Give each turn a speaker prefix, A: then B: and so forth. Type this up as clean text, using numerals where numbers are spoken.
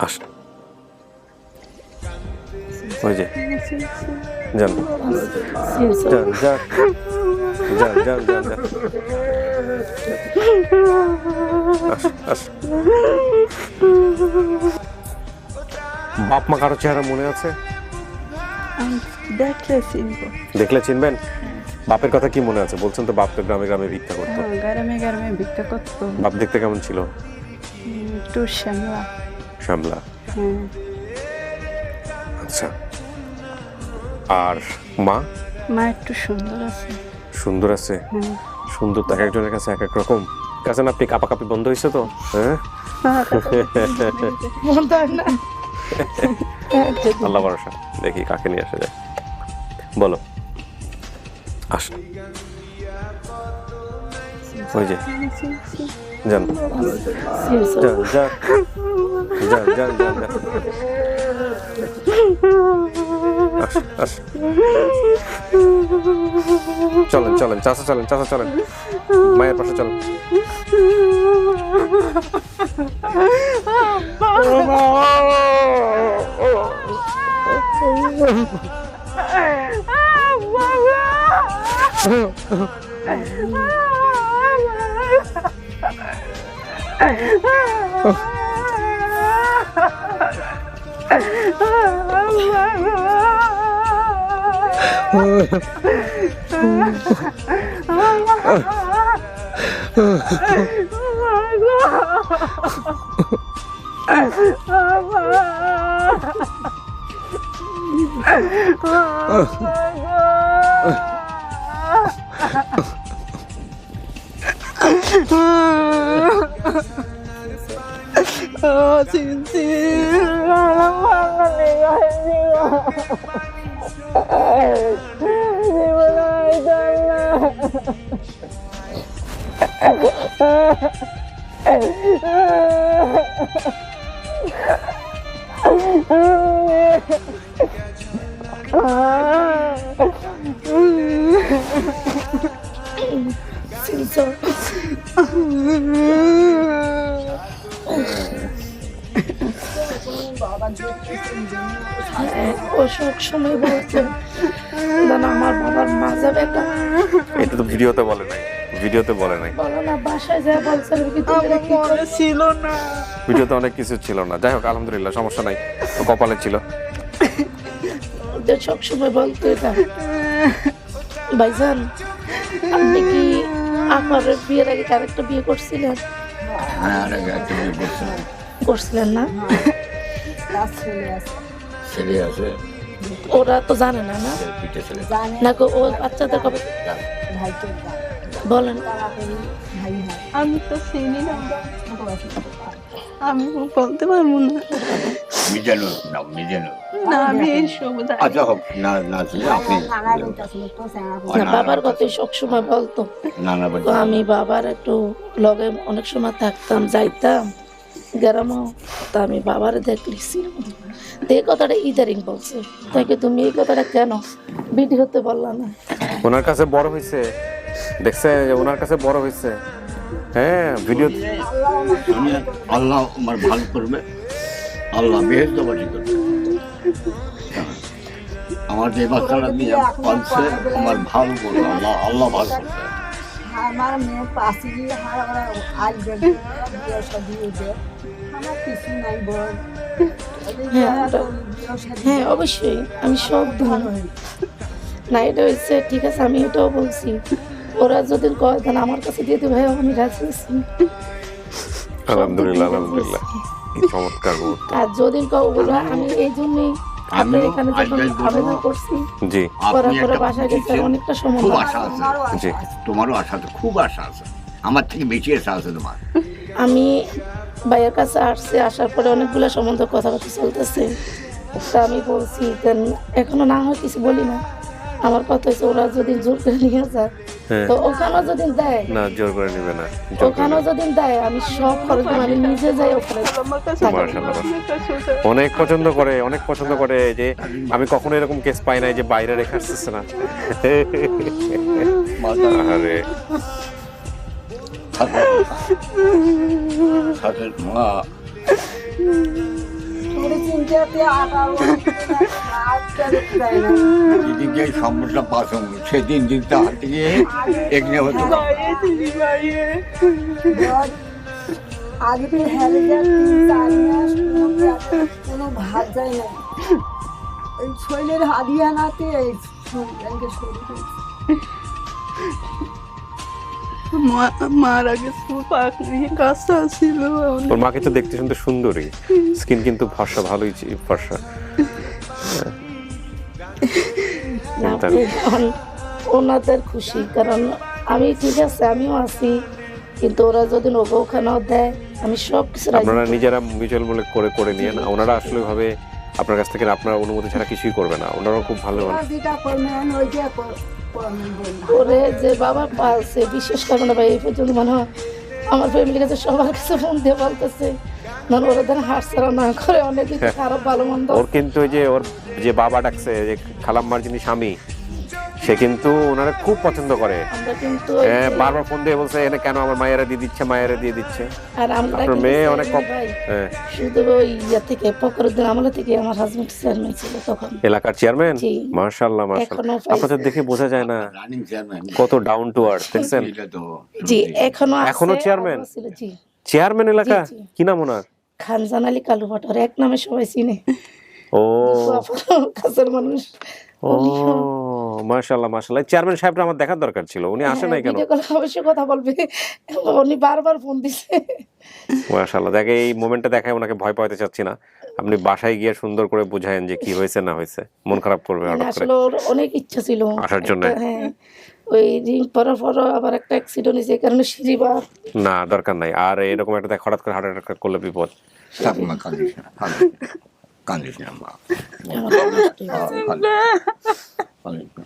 A: আস ওই যে যান যান যান যান যান যান যান আস আস বাপ মা কারো চেহারা মনে আছে? দেখলে চিনবেন? বাপের কথা কি মনে আছে? বলছেন তো বাপ তো গ্রামে গ্রামে ভিক্ষা করতো।
B: গ্রামে গ্রামে ভিক্ষা করতো।
A: বাপ দেখতে কেমন ছিল?
B: একটু শ্যামলা।
A: শ্যামলা, আচ্ছা। আর মা?
B: মা একটু সুন্দর আছে।
A: সুন্দর আছে? সুন্দর তো এক একজনের কাছে এক এক রকম। কাছে না আপনি কাপাকাপি বন্ধ হয়েছে তো? হ্যাঁ, আল্লাহ ভরসা। দেখি কাকে নিয়ে আসা যায়। বলো। আস ওই যে যান যান যান যান যান যান যান আস আস চলেন চলেন চাচা চলেন চাচা চলেন মায়ের পাশে চলেন
B: অসুখ সময় বলছে আমার বাবার মাজা ব্যথা।
A: এটা তো ভিডিওতে বলে নাই, ভিডিওতে বলে নাই।
B: বলো না, বাসায় যা বলছে ছিল না,
A: ভিডিওতে অনেক কিছু ছিল না। যাই হোক আলহামদুলিল্লাহ, সমস্যা নাই, কপালে ছিল।
B: সব সময় বলতো এটা। ভাইজান, আপনি কি আমার বিয়ের আগে আরেকটা বিয়ে করছিলেন?
C: হ্যাঁ, একটা বিয়ে
B: করছিলেন না?
C: ছেলে আছে,
B: ওরা তো জানে না না না গো, ও বাচ্চাদের কবে বলেন?
D: আমি তো চিনি না, আমি বলতে পারবো না।
C: মিজানুর নাম, মিজানুর।
D: না, আমি এইসব
C: আচ্ছা হোক, না না আপনি
B: বাবার কথাই সবসময় বলতো। তো আমি বাবার একটু লগে অনেক সময় থাকতাম, যাইতাম গ্রামে, তা আমি বাবারে দেখলিছি। এই কথাটা ইদারিং বলছে, তাকে তুমি এই কথাটা কেন ভিডিওতে বললা না?
A: ওনার কাছে বড় হয়েছে, দেখছে ওনার কাছে বড় হয়েছে। হ্যাঁ, ভিডিও
C: আল্লাহ আমার ভালো করবে, আল্লাহ বেহেশত বাড়ি করবে। আমার যে বাচ্চাটা নিয়ে পালছে আমার ভালো করবে, আল্লাহ আল্লাহ ভালো করবে।
E: আমার মেয়ে পাশে গিয়ে আসবে, আমার কিছু নাই বল।
B: হ্যাঁ অবশ্যই, আমি সব ধরো না, এটা হচ্ছে ঠিক আছে, আমি এটাও বলছি। ওরা যদি কয় তাহলে আমার কাছে দিয়ে দেবে, ভাই আমি রাজি আছি।
A: আলহামদুলিল্লাহ আলহামদুলিল্লাহ, চমৎকার।
B: আর যদি ওরা, আমি এই জন্যই আপনার এখানে যখন আবেদন করছি,
A: জি,
B: করার পরে বাসায় গেছে অনেকটা সময়।
C: খুব আশা আছে,
A: জি,
C: তোমারও আশা আছে, খুব আশা আছে, আমার থেকে বেশি আশা আছে তোমার।
B: আমি ভাইয়ের কাছে আসছি, আসার পরে অনেকগুলো সম্বন্ধ কথাবার্তা চলতেছে। তা আমি বলছি এখনো না হয় কিছু বলি না। আমার কথা হচ্ছে ওরা যদি জোর করে নিয়ে যায়, তো ওখানেও যদি দেয়,
A: না জোর করে নিবে না,
B: ওখানেও যদি দেয় আমি সব খরচ আমি নিজে যাই ওখানে।
A: অনেক পছন্দ করে, অনেক পছন্দ করে যে আমি কখনো এরকম কেস পাই নাই যে বাইরে রেখে আসতেছে না। আরে
C: মা
E: যাতে আটা হাতটা দেখতে যায় না
C: যেদিন যে সম্পদটা পাস হল সেদিন দিনটা হাত থেকে এগিয়ে হতো
E: আগে তো হেরে যায় 3-4 মাস কোনো ভাত যায় না ওই শরীরের হাদিয়া নাতে
D: মার আগে পাক নিয়ে কাজটা ছিল
A: ওর মাকে তো দেখতে শুনতে সুন্দরী, স্কিন কিন্তু ফর্সা, ভালোই ফর্সা।
B: ওনাদের খুশি, কারণ আমি ঠিক আছে আমিও আছি, কিন্তু ওরা যদি ওখানেও দেয় আমি সব কিছু
A: আপনারা নিজেরা মিউচুয়াল বলে করে করে নিয়ে না, ওনারা আসলে ভাবে আপনার কাছ থেকে আপনার অনুমতি ছাড়া কিছুই করবে না, ওনারাও খুব ভালো মানুষ।
E: যেটা করবেন ওইটা
B: করে যে বাবা পালছে বিশেষ করে না ভাই, এই পর্যন্ত মনে হয় আমার ফ্যামিলির কাছে সবার কাছে ফোন দিয়ে বলতেছে মানে ওরা যেন হাট ছাড়া না করে, অনেক কিছু খারাপ ভালো মন্দ।
A: ওর কিন্তু ওই যে ওর যে বাবা ডাকছে, যে খালাম্মার যিনি স্বামী, সে কিন্তু ওনারা খুব পছন্দ করে।
B: আমরা কিন্তু
A: বারবার ফোন দিয়ে বলছে এনে কেন আমার মায়েরা দিয়ে দিচ্ছে, মায়েরা দিয়ে দিচ্ছে।
B: আর আমরা
A: আপনার মেয়ে অনেক কম। হ্যাঁ,
B: শুধু ওই ইয়া থেকে ফকরুদ্দিন আমলা থেকে আমার হাজবেন্ড চেয়ারম্যান ছিল তখন,
A: এলাকার চেয়ারম্যান।
B: জি।
A: মাশাআল্লাহ মাশাআল্লাহ,
B: এখনো পাইছে।
A: আপনাদের দেখে বোঝা যায় না
C: রানিং চেয়ারম্যান
A: কত ডাউন টু আর্থ, দেখছেন?
C: এটা তো
B: জি এখনো আছে,
A: এখনো চেয়ারম্যান?
B: আরো ছিল, জি
A: চেয়ারম্যান এলাকা,
B: জি, জি।
A: কি নাম ওনার?
B: খানজান আলী কালু ভট্টার, এক নামে সবাই চিনে।
A: ও
B: কাছের মানুষ।
A: ও মাশাআল্লাহ মাশাআল্লাহ, চেয়ারম্যান সাহেবটা আমার দেখার দরকার ছিল, উনি আসে নাই কেন?
B: ভিডিও কলে অবশ্যই কথা বলবে, উনি বারবার ফোন দিছে।
A: মাশাআল্লাহ, দেখে এই মোমেন্টটা দেখায় ওনাকে ভয় পাইতে চাচ্ছি না। আপনি বাসায় গিয়ে সুন্দর করে বুঝায়েন যে কি হয়েছে না হয়েছে, মন খারাপ করবে হঠাৎ করে
B: আসলে ওর অনেক ইচ্ছা ছিল
A: আসার জন্য।
B: হ্যাঁ, ওই রিং পরার পর আবার একটা অ্যাক্সিডেন্ট হয়েছে, এই কারণে সিঁড়িবার
A: না, দরকার নাই। আর এরকম একটা হঠাৎ করে হার্ট অ্যাটাক করলে বিপদ।
C: থাক মা, কান্দিস না, কান্দিস না মা,
B: আমার নষ্ট হয়ে গেছে।
C: কান্দিস না।